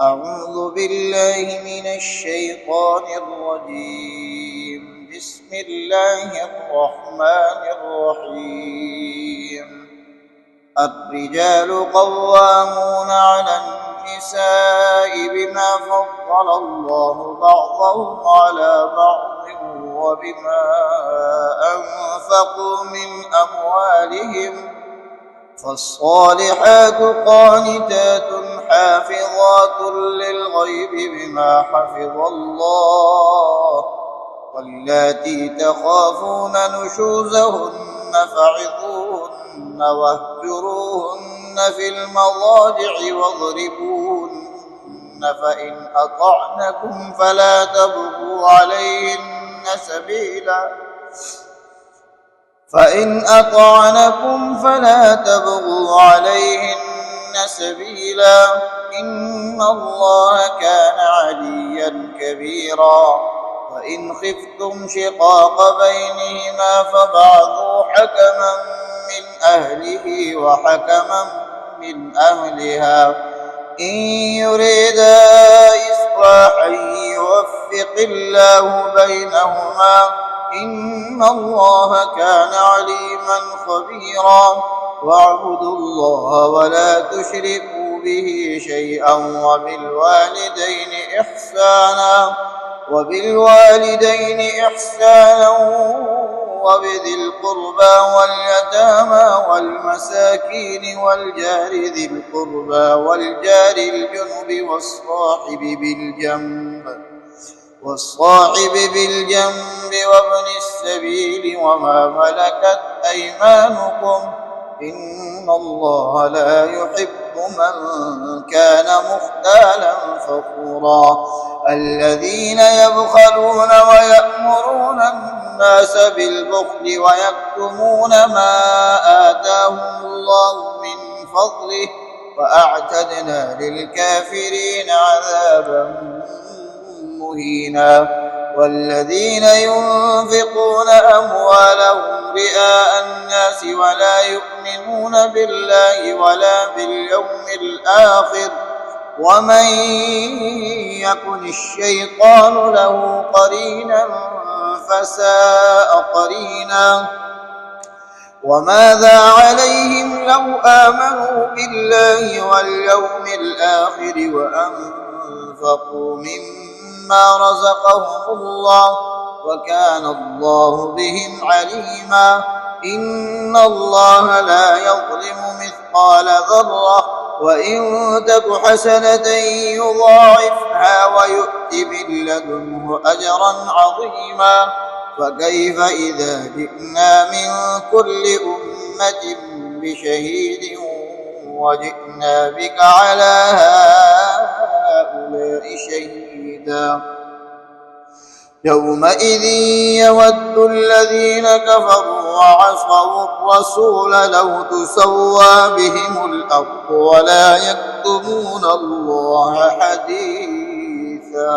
أعوذ بالله من الشيطان الرجيم. بسم الله الرحمن الرحيم. الرجال قوامون على النساء بما فضل الله بعضهم على بعض وبما أنفقوا من أموالهم، فالصالحات قانتات حافظات للغيب بما حفظ الله، واللاتي تخافون نشوزهن فعظوهن واهجروهن في المضاجع واضربوهن، فإن أطعنكم فلا تبغوا عليهن سبيلا، إن الله كان عليا كبيرا. وإن خفتم شقاق بينهما فابعثوا حكما من أهله وحكما من أهلها، إن يريدا إصلاحا يوفق الله بينهما، إن الله كان عليما خبيرا. واعبدوا الله ولا تشركوا به شيئا، وبالوالدين إحسانا وبذي القربى واليتامى والمساكين والجار ذي القربى والجار الجنب والصاحب بالجنب وابن السبيل وما ملكت أيمانكم، إن الله لا يحب من كان مختالا فخورا. الذين يبخلون ويأمرون الناس بالبخل ويكتمون ما آتاهم الله من فضله، وأعتدنا للكافرين عذابا مهينا. والذين ينفقون أموالهم رئاء الناس ولا يؤمنون بالله ولا باليوم الآخر، ومن يكن الشيطان له قرينا فساء قرينا. وماذا عليهم لو آمنوا بالله واليوم الآخر وأنفقوا مما رزقهم الله، وكان الله بهم عليما. إن الله لا يظلم مثقال ذرة، وإن تك حسنة يضاعفها ويؤت من لدنه أجرا عظيما. فكيف إذا جئنا من كل أمة بشهيد وجئنا بك على هؤلاء شهيدا، يومئذ يود الذين كفروا وعصوا الرسول لو تسوى بهم الأرض ولا يكتمون الله حديثا.